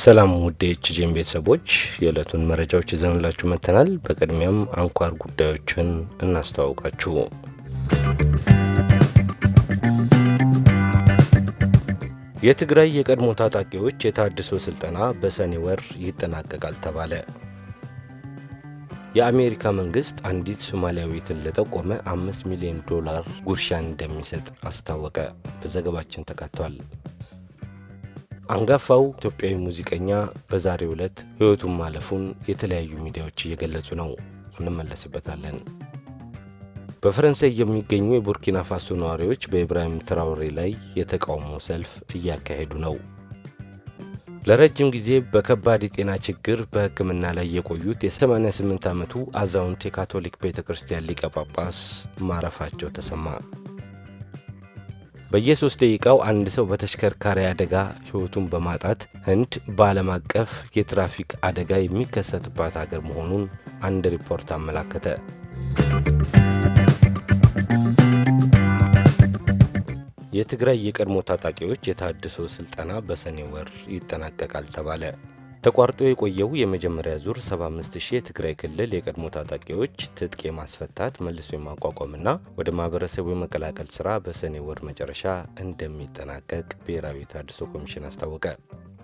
ሰላም ውድ የኤችጂኤም ቤተሰቦች የዕለቱን መረጃዎች ይዘንላችሁ መጥተናል። በቅድሚያም አንኳር ጉዳዮችን እናስተዋውቃችሁ። የትግራይ የቀድሞ ታጣቂዎች የታድሶ ስልጠና በሰኔ ወር ይጠናቀቃል ተባለ። የአሜሪካ መንግስት አንዲት ሶማሊያዊትን ለጠቆመ $5 ሚሊዮን ጉርሻ እንደሚሰጥ አስታወቀ። በዘገባችን ተካቷል። አንጋፋው ኢትዮጵያዊ ሙዚቀኛ በዛሬው ዕለት ሕይወቱን ማለፉን የተለያዩ ሚዲያዎች እየገለጹ ነው። እንመለስበታለን። በፈረንሳይ የሚገኙ የቡርኪና ፋሶ ነዋሪዎች በኢብራሂም ትራኦሬ ላይ የተቃውሞ ሰልፍ እያካሄዱ ነው። ለረጅም ጊዜ በከባድ የጤና ችግር በሕክምና ላይ የቆዩት የ88 ዓመቱ አዛውንት የካቶሊክ ቤተክርስቲያን ሊቀ ጳጳስ ማረፋቸው ተሰማ። በየ3 ደቂቃው አንድ ሰው በተሽከርካሪ አደጋ ሕይወቱን በማጣት ህንድ በዓለም አቀፍ የትራፊክ አደጋ የሚከሰትባት ሀገር መሆኑን አንድ ሪፖርት አመላከተ። የትግራይ የቀድሞ ታጣቂዎች የታድሶ ስልጠና በሰኔ ወር ይጠናቀቃል ተባለ። ተቋርጦ የቆየው የመጀመሪያ ዙር 75000 የትግራይ ክልል የቀድሞ ታጣቂዎች ትጥቅ የማስፈታት መልሶ የማቋቋምና ወደ ማህበረሰቡ የመቀላቀል ስራ በሰኔ ወር መጨረሻ እንደሚጠናቀቅ ብሔራዊ ታድሶ ኮሚሽን አስታወቀ።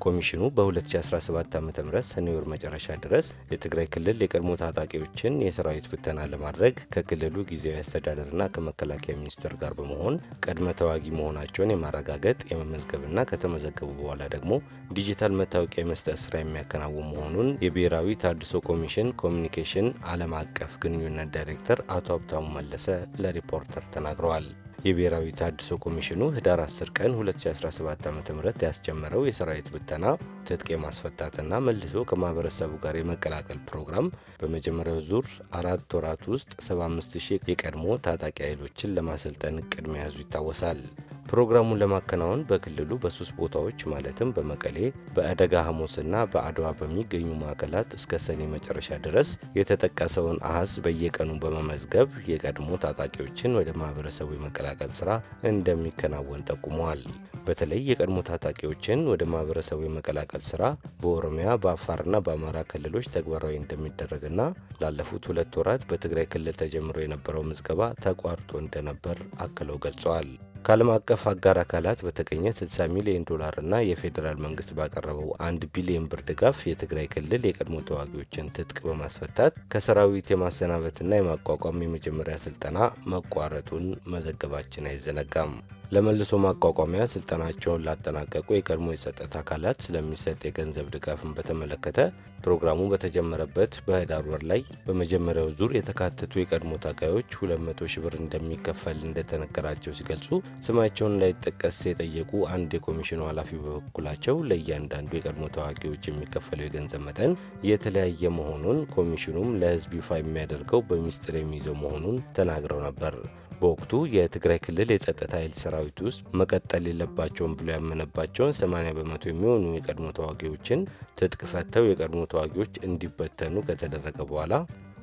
ኮሚሽኑ በ2017 ዓ.ም ሰኔ ወር መጨረሻ ድረስ የትግራይ ክልል የቀድሞ ታጣቂዎችን የሰራዊት ፍተና ለማድረግ ከክልሉ ጊዜያዊ አስተዳደርና ከመከላከያ ሚኒስቴር ጋር በመሆን ቀድመ ተዋጊ መሆናቸውን የማረጋገጥ የመመዝገብና ከተመዘገቡ በኋላ ደግሞ ዲጂታል መታወቂያ የመስጠት ስራ የሚያከናውን መሆኑን የብሔራዊ ታድሶ ኮሚሽን ኮሚኒኬሽን ዓለም አቀፍ ግንኙነት ዳይሬክተር አቶ ሀብታሙ መለሰ ለሪፖርተር ተናግረዋል። የብሔራዊ ታድሶ ኮሚሽኑ ህዳር 10 ቀን 2017 ዓ.ም ያስጀመረው የሰራዊት ብተና ትጥቅ የማስፈታትና መልሶ ከማህበረሰቡ ጋር የመቀላቀል ፕሮግራም በመጀመሪያው ዙር 4 ወራት ውስጥ 75000 የቀድሞ ታጣቂ ኃይሎችን ለማሰልጠን እቅድ መያዙ ይታወሳል። ፕሮግራሙን ለማከናወን በክልሉ በ3 ቦታዎች ማለትም በመቀሌ፣ በአደጋ ሐሙስና በአድዋ በሚገኙ ማዕከላት እስከ ሰኔ መጨረሻ ድረስ የተጠቀሰውን አሃዝ በየቀኑ በመመዝገብ የቀድሞ ታጣቂዎችን ወደ ማህበረሰቡ የመቀላቀል ስራ እንደሚከናወን ጠቁመዋል። በተለይ የቀድሞ ታጣቂዎችን ወደ ማህበረሰቡ የመቀላቀል ስራ በኦሮሚያ፣ በአፋርና በአማራ ክልሎች ተግባራዊ እንደሚደረግና ላለፉት 2 ወራት በትግራይ ክልል ተጀምሮ የነበረው ምዝገባ ተቋርጦ እንደነበር አክለው ገልጸዋል። ከዓለም አቀፍ አጋር አካላት በተገኘ $60 ሚሊዮን እና የፌዴራል መንግስት ባቀረበው $1 ቢሊዮን ድጋፍ የትግራይ ክልል የቀድሞ ተዋጊዎችን ትጥቅ በማስፈታት ከሰራዊት የማሰናበትና የማቋቋም የመጀመሪያ ስልጠና መቋረጡን መዘገባችን አይዘነጋም። ለመልሶ ማቋቋሚያ ስልጠናቸውን ላጠናቀቁ የቀድሞ የጸጥታ አካላት ስለሚሰጥ የገንዘብ ድጋፍን በተመለከተ ፕሮግራሙ በተጀመረበት በህዳር ወር ላይ በመጀመሪያው ዙር የተካተቱ የቀድሞ ታጋዮች 200,000 ብር እንደሚከፈል እንደተነገራቸው ሲገልጹ ስማቸውን እንዳይጠቀስ የጠየቁ አንድ የኮሚሽኑ ኃላፊ በበኩላቸው ለእያንዳንዱ የቀድሞ ተዋጊዎች የሚከፈለው የገንዘብ መጠን የተለያየ መሆኑን ኮሚሽኑም ለህዝብ ይፋ የሚያደርገው በሚስጥር የሚይዘው መሆኑን ተናግረው ነበር። በወቅቱ የትግራይ ክልል የጸጥታ ኃይል ሰራዊት ውስጥ መቀጠል የለባቸውም ብሎ ያመነባቸውን 80% የሚሆኑ የቀድሞ ተዋጊዎችን ትጥቅ ፈተው የቀድሞ ተዋጊዎች እንዲበተኑ ከተደረገ በኋላ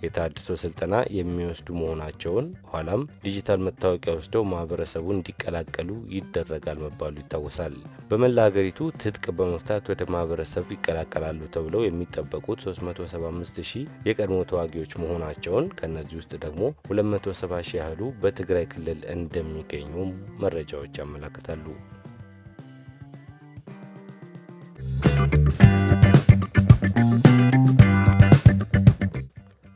የታድሶ ስልጠና የሚወስዱ መሆናቸውን ኋላም ዲጂታል መታወቂያ ወስደው ማህበረሰቡ እንዲቀላቀሉ ይደረጋል መባሉ ይታወሳል። በመላ ሀገሪቱ ትጥቅ በመፍታት ወደ ማህበረሰቡ ይቀላቀላሉ ተብለው የሚጠበቁት 375,000 የቀድሞ ተዋጊዎች መሆናቸውን ከነዚህ ውስጥ ደግሞ 270,000 ያህሉ በትግራይ ክልል እንደሚገኙም መረጃዎች ያመለክታሉ።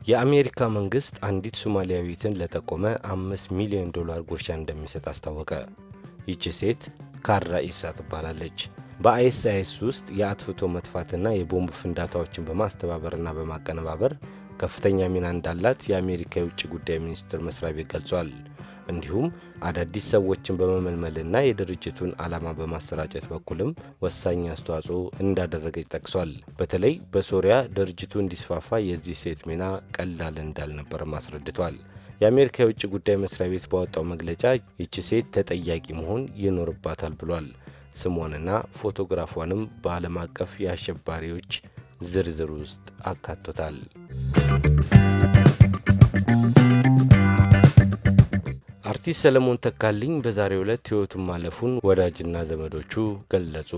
የአሜሪካ መንግስት አንዲት ሶማሊያዊትን ለጠቆመ $5 ሚሊዮን ጉርሻ እንደሚሰጥ አስታወቀ። ይቺ ሴት ካራ ኢሳ ትባላለች። በአይኤስአይኤስ ውስጥ የአጥፍቶ መጥፋትና የቦምብ ፍንዳታዎችን በማስተባበርና በማቀነባበር ከፍተኛ ሚና እንዳላት የአሜሪካ የውጭ ጉዳይ ሚኒስቴር መስሪያ ቤት ገልጿል። እንዲሁም አዳዲስ ሰዎችን በመመልመልና የድርጅቱን ዓላማ በማሰራጨት በኩልም ወሳኝ አስተዋጽኦ እንዳደረገች ጠቅሷል። በተለይ በሶሪያ ድርጅቱ እንዲስፋፋ የዚህ ሴት ሚና ቀላል እንዳልነበር አስረድቷል። የአሜሪካ የውጭ ጉዳይ መስሪያ ቤት ባወጣው መግለጫ ይቺ ሴት ተጠያቂ መሆን ይኖርባታል ብሏል። ስሟንና ፎቶግራፏንም በዓለም አቀፍ የአሸባሪዎች ዝርዝር ውስጥ አካቶታል። አርቲስት ሰለሞን ተካልኝ በዛሬው ዕለት ሕይወቱን ማለፉን ወዳጅና ዘመዶቹ ገለጹ።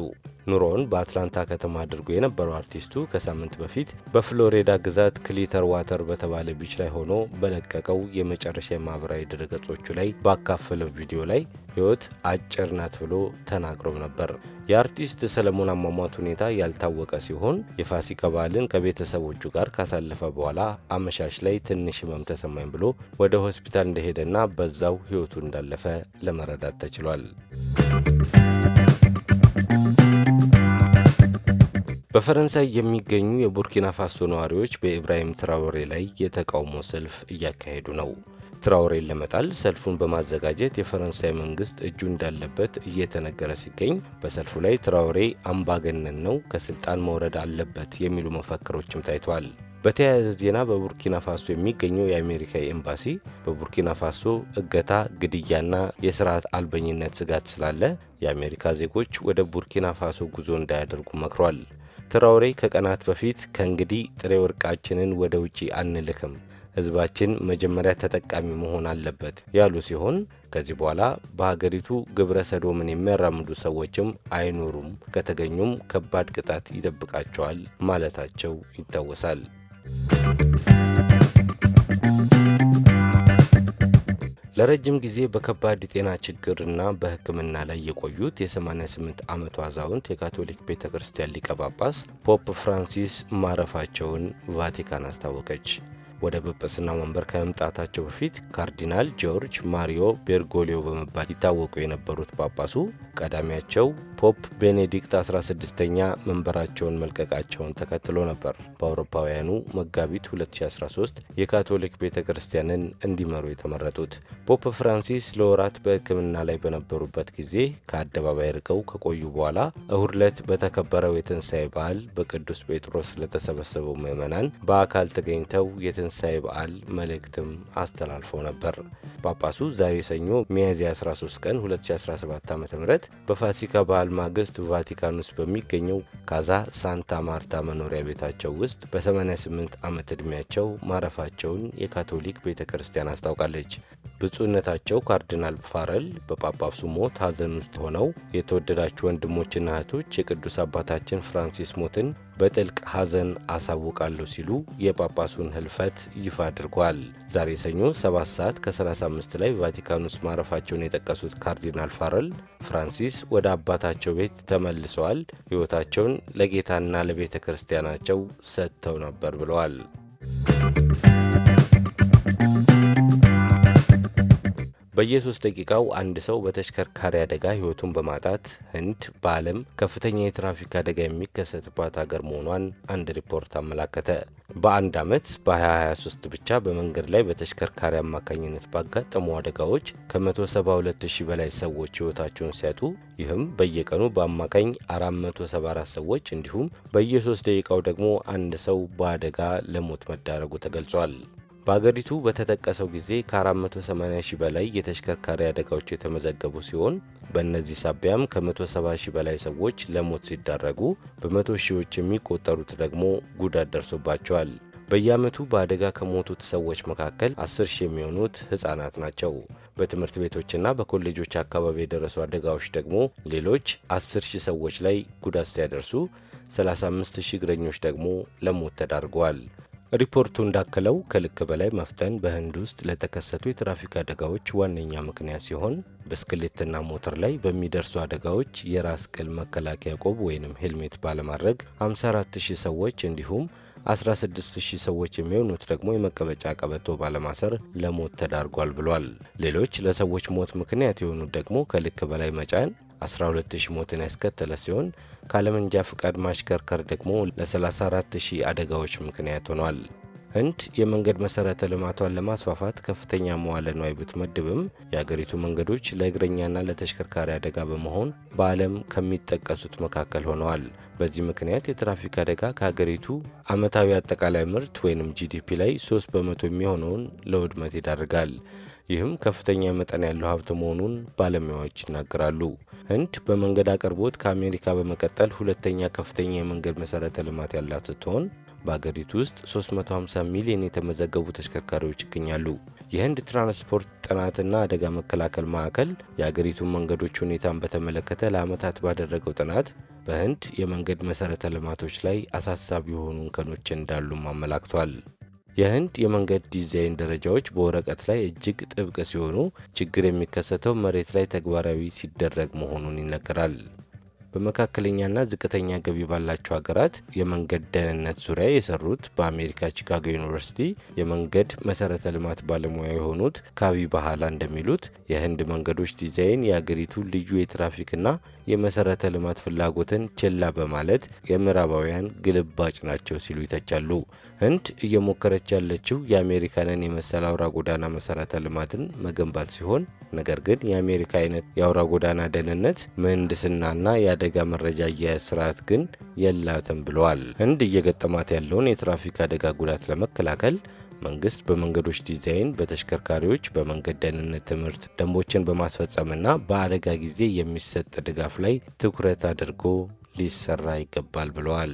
ኑሮውን በአትላንታ ከተማ አድርጎ የነበረው አርቲስቱ ከሳምንት በፊት በፍሎሪዳ ግዛት ክሊተር ዋተር በተባለ ቢች ላይ ሆኖ በለቀቀው የመጨረሻ የማህበራዊ ድረገጾቹ ላይ ባካፈለው ቪዲዮ ላይ ሕይወት አጭር ናት ብሎ ተናግሮ ነበር። የአርቲስት ሰለሞን አሟሟት ሁኔታ ያልታወቀ ሲሆን የፋሲካ በዓልን ከቤተሰቦቹ ጋር ካሳለፈ በኋላ አመሻሽ ላይ ትንሽ ህመም ተሰማኝ ብሎ ወደ ሆስፒታል እንደሄደና በዛው ሕይወቱ እንዳለፈ ለመረዳት ተችሏል። በፈረንሳይ የሚገኙ የቡርኪና ፋሶ ነዋሪዎች በኢብራሂም ትራኦሬ ላይ የተቃውሞ ሰልፍ እያካሄዱ ነው። ትራኦሬን ለመጣል ሰልፉን በማዘጋጀት የፈረንሳይ መንግስት እጁ እንዳለበት እየተነገረ ሲገኝ በሰልፉ ላይ ትራኦሬ አምባገነን ነው፣ ከስልጣን መውረድ አለበት የሚሉ መፈክሮችም ታይቷል። በተያያዘ ዜና በቡርኪና ፋሶ የሚገኘው የአሜሪካ ኤምባሲ በቡርኪና ፋሶ እገታ፣ ግድያና የስርዓት አልበኝነት ስጋት ስላለ የአሜሪካ ዜጎች ወደ ቡርኪና ፋሶ ጉዞ እንዳያደርጉ መክሯል። ትራኦሬ ከቀናት በፊት ከእንግዲህ ጥሬ ወርቃችንን ወደ ውጪ አንልክም፣ ህዝባችን መጀመሪያ ተጠቃሚ መሆን አለበት ያሉ ሲሆን ከዚህ በኋላ በሀገሪቱ ግብረ ሰዶምን የሚያራምዱ ሰዎችም አይኖሩም፣ ከተገኙም ከባድ ቅጣት ይጠብቃቸዋል ማለታቸው ይታወሳል። ለረጅም ጊዜ በከባድ የጤና ችግርና በሕክምና ላይ የቆዩት የ88 ዓመቱ አዛውንት የካቶሊክ ቤተ ክርስቲያን ሊቀ ጳጳስ ፖፕ ፍራንሲስ ማረፋቸውን ቫቲካን አስታወቀች። ወደ ጵጵስና ወንበር ከመምጣታቸው በፊት ካርዲናል ጆርጅ ማሪዮ ቤርጎሊዮ በመባል ይታወቁ የነበሩት ጳጳሱ ቀዳሚያቸው ፖፕ ቤኔዲክት 16ኛ መንበራቸውን መልቀቃቸውን ተከትሎ ነበር በአውሮፓውያኑ መጋቢት 2013 የካቶሊክ ቤተ ክርስቲያንን እንዲመሩ የተመረጡት። ፖፕ ፍራንሲስ ለወራት በሕክምና ላይ በነበሩበት ጊዜ ከአደባባይ ርቀው ከቆዩ በኋላ እሁድ ዕለት በተከበረው የትንሣኤ በዓል በቅዱስ ጴጥሮስ ለተሰበሰበው ምዕመናን በአካል ተገኝተው የትንሣኤ በዓል መልእክትም አስተላልፈው ነበር። ጳጳሱ ዛሬ ሰኞ ሚያዝያ 13 ቀን 2017 ዓ.ም በፋሲካ በዓል ማግስት ቫቲካን ውስጥ በሚገኘው ካዛ ሳንታ ማርታ መኖሪያ ቤታቸው ውስጥ በ88 ዓመት ዕድሜያቸው ማረፋቸውን የካቶሊክ ቤተ ክርስቲያን አስታውቃለች። ብፁዕነታቸው ካርዲናል ፋረል በጳጳሱ ሞት ሐዘን ውስጥ ሆነው የተወደዳችሁ ወንድሞችና እህቶች የቅዱስ አባታችን ፍራንሲስ ሞትን በጥልቅ ሐዘን አሳውቃለሁ ሲሉ የጳጳሱን ህልፈት ይፋ አድርጓል። ዛሬ ሰኞ 7 ሰዓት ከ35 ላይ ቫቲካን ውስጥ ማረፋቸውን የጠቀሱት ካርዲናል ፋረል ፍራንሲስ ወደ አባታቸው ቤት ተመልሰዋል፣ ሕይወታቸውን ለጌታና ለቤተ ክርስቲያናቸው ሰጥተው ነበር ብለዋል። በየ3 ደቂቃው አንድ ሰው በተሽከርካሪ አደጋ ሕይወቱን በማጣት ህንድ በዓለም ከፍተኛ የትራፊክ አደጋ የሚከሰትባት ሀገር መሆኗን አንድ ሪፖርት አመላከተ። በአንድ ዓመት በ2023 ብቻ በመንገድ ላይ በተሽከርካሪ አማካኝነት ባጋጠሙ አደጋዎች ከ172,000 በላይ ሰዎች ሕይወታቸውን ሲያጡ ይህም በየቀኑ በአማካኝ 474 ሰዎች እንዲሁም በየ3 ደቂቃው ደግሞ አንድ ሰው በአደጋ ለሞት መዳረጉ ተገልጿል። በአገሪቱ በተጠቀሰው ጊዜ ከ480,000 በላይ የተሽከርካሪ አደጋዎች የተመዘገቡ ሲሆን በእነዚህ ሳቢያም ከ170,000 በላይ ሰዎች ለሞት ሲዳረጉ በመቶ ሺዎች የሚቆጠሩት ደግሞ ጉዳት ደርሶባቸዋል። በየዓመቱ በአደጋ ከሞቱት ሰዎች መካከል 10,000 የሚሆኑት ሕፃናት ናቸው። በትምህርት ቤቶችና በኮሌጆች አካባቢ የደረሱ አደጋዎች ደግሞ ሌሎች 10,000 ሰዎች ላይ ጉዳት ሲያደርሱ 35,000 እግረኞች ደግሞ ለሞት ተዳርገዋል። ሪፖርቱ እንዳከለው ከልክ በላይ መፍጠን በህንድ ውስጥ ለተከሰቱ የትራፊክ አደጋዎች ዋነኛ ምክንያት ሲሆን ብስክሌትና ሞተር ላይ በሚደርሱ አደጋዎች የራስ ቅል መከላከያ ቆብ ወይንም ሄልሜት ባለማድረግ 54,000 ሰዎች እንዲሁም 16,000 ሰዎች የሚሆኑት ደግሞ የመቀበጫ ቀበቶ ባለማሰር ለሞት ተዳርጓል ብሏል። ሌሎች ለሰዎች ሞት ምክንያት የሆኑት ደግሞ ከልክ በላይ መጫን 12,000 ሞትን ያስከተለ ሲሆን ካለመንጃ ፍቃድ ማሽከርከር ደግሞ ለ34,000 አደጋዎች ምክንያት ሆኗል። ህንድ የመንገድ መሰረተ ልማቷን ለማስፋፋት ከፍተኛ መዋለ ንዋይ ብትመድብም የአገሪቱ መንገዶች ለእግረኛና ለተሽከርካሪ አደጋ በመሆን በዓለም ከሚጠቀሱት መካከል ሆነዋል። በዚህ ምክንያት የትራፊክ አደጋ ከሀገሪቱ ዓመታዊ አጠቃላይ ምርት ወይም ጂዲፒ ላይ 3 በመቶ የሚሆነውን ለውድመት ይዳርጋል። ይህም ከፍተኛ መጠን ያለው ሀብት መሆኑን ባለሙያዎች ይናገራሉ። ህንድ በመንገድ አቅርቦት ከአሜሪካ በመቀጠል ሁለተኛ ከፍተኛ የመንገድ መሰረተ ልማት ያላት ስትሆን በአገሪቱ ውስጥ 350 ሚሊዮን የተመዘገቡ ተሽከርካሪዎች ይገኛሉ። የህንድ ትራንስፖርት ጥናትና አደጋ መከላከል ማዕከል የአገሪቱን መንገዶች ሁኔታን በተመለከተ ለዓመታት ባደረገው ጥናት በህንድ የመንገድ መሰረተ ልማቶች ላይ አሳሳቢ የሆኑ እንከኖች እንዳሉም አመላክቷል። የህንድ የመንገድ ዲዛይን ደረጃዎች በወረቀት ላይ እጅግ ጥብቅ ሲሆኑ ችግር የሚከሰተው መሬት ላይ ተግባራዊ ሲደረግ መሆኑን ይነገራል። በመካከለኛና ዝቅተኛ ገቢ ባላቸው ሀገራት የመንገድ ደህንነት ዙሪያ የሰሩት በአሜሪካ ቺካጎ ዩኒቨርሲቲ የመንገድ መሰረተ ልማት ባለሙያ የሆኑት ካቪ ባህላ እንደሚሉት የህንድ መንገዶች ዲዛይን የአገሪቱ ልዩ የትራፊክና የመሰረተ ልማት ፍላጎትን ችላ በማለት የምዕራባውያን ግልባጭ ናቸው ሲሉ ይተቻሉ። ህንድ እየሞከረች ያለችው የአሜሪካንን የመሰለ አውራ ጎዳና መሰረተ ልማትን መገንባት ሲሆን ነገር ግን የአሜሪካ አይነት የአውራ ጎዳና ደህንነት ምህንድስናና የአደጋ መረጃ አያያዝ ስርዓት ግን የላትም ብለዋል። ህንድ እየገጠማት ያለውን የትራፊክ አደጋ ጉዳት ለመከላከል መንግስት በመንገዶች ዲዛይን፣ በተሽከርካሪዎች፣ በመንገድ ደህንነት ትምህርት ደንቦችን በማስፈጸምና በአደጋ ጊዜ የሚሰጥ ድጋፍ ላይ ትኩረት አድርጎ ሊሰራ ይገባል ብለዋል።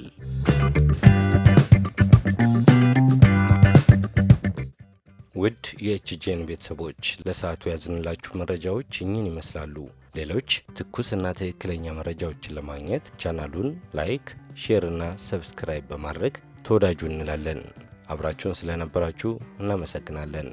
ውድ የኤችጄን ቤተሰቦች ለሰዓቱ ያዝንላችሁ መረጃዎች እኚህን ይመስላሉ። ሌሎች ትኩስና ትክክለኛ መረጃዎችን ለማግኘት ቻናሉን ላይክ፣ ሼር እና ሰብስክራይብ በማድረግ ተወዳጁ እንላለን። አብራችሁን ስለነበራችሁ እናመሰግናለን።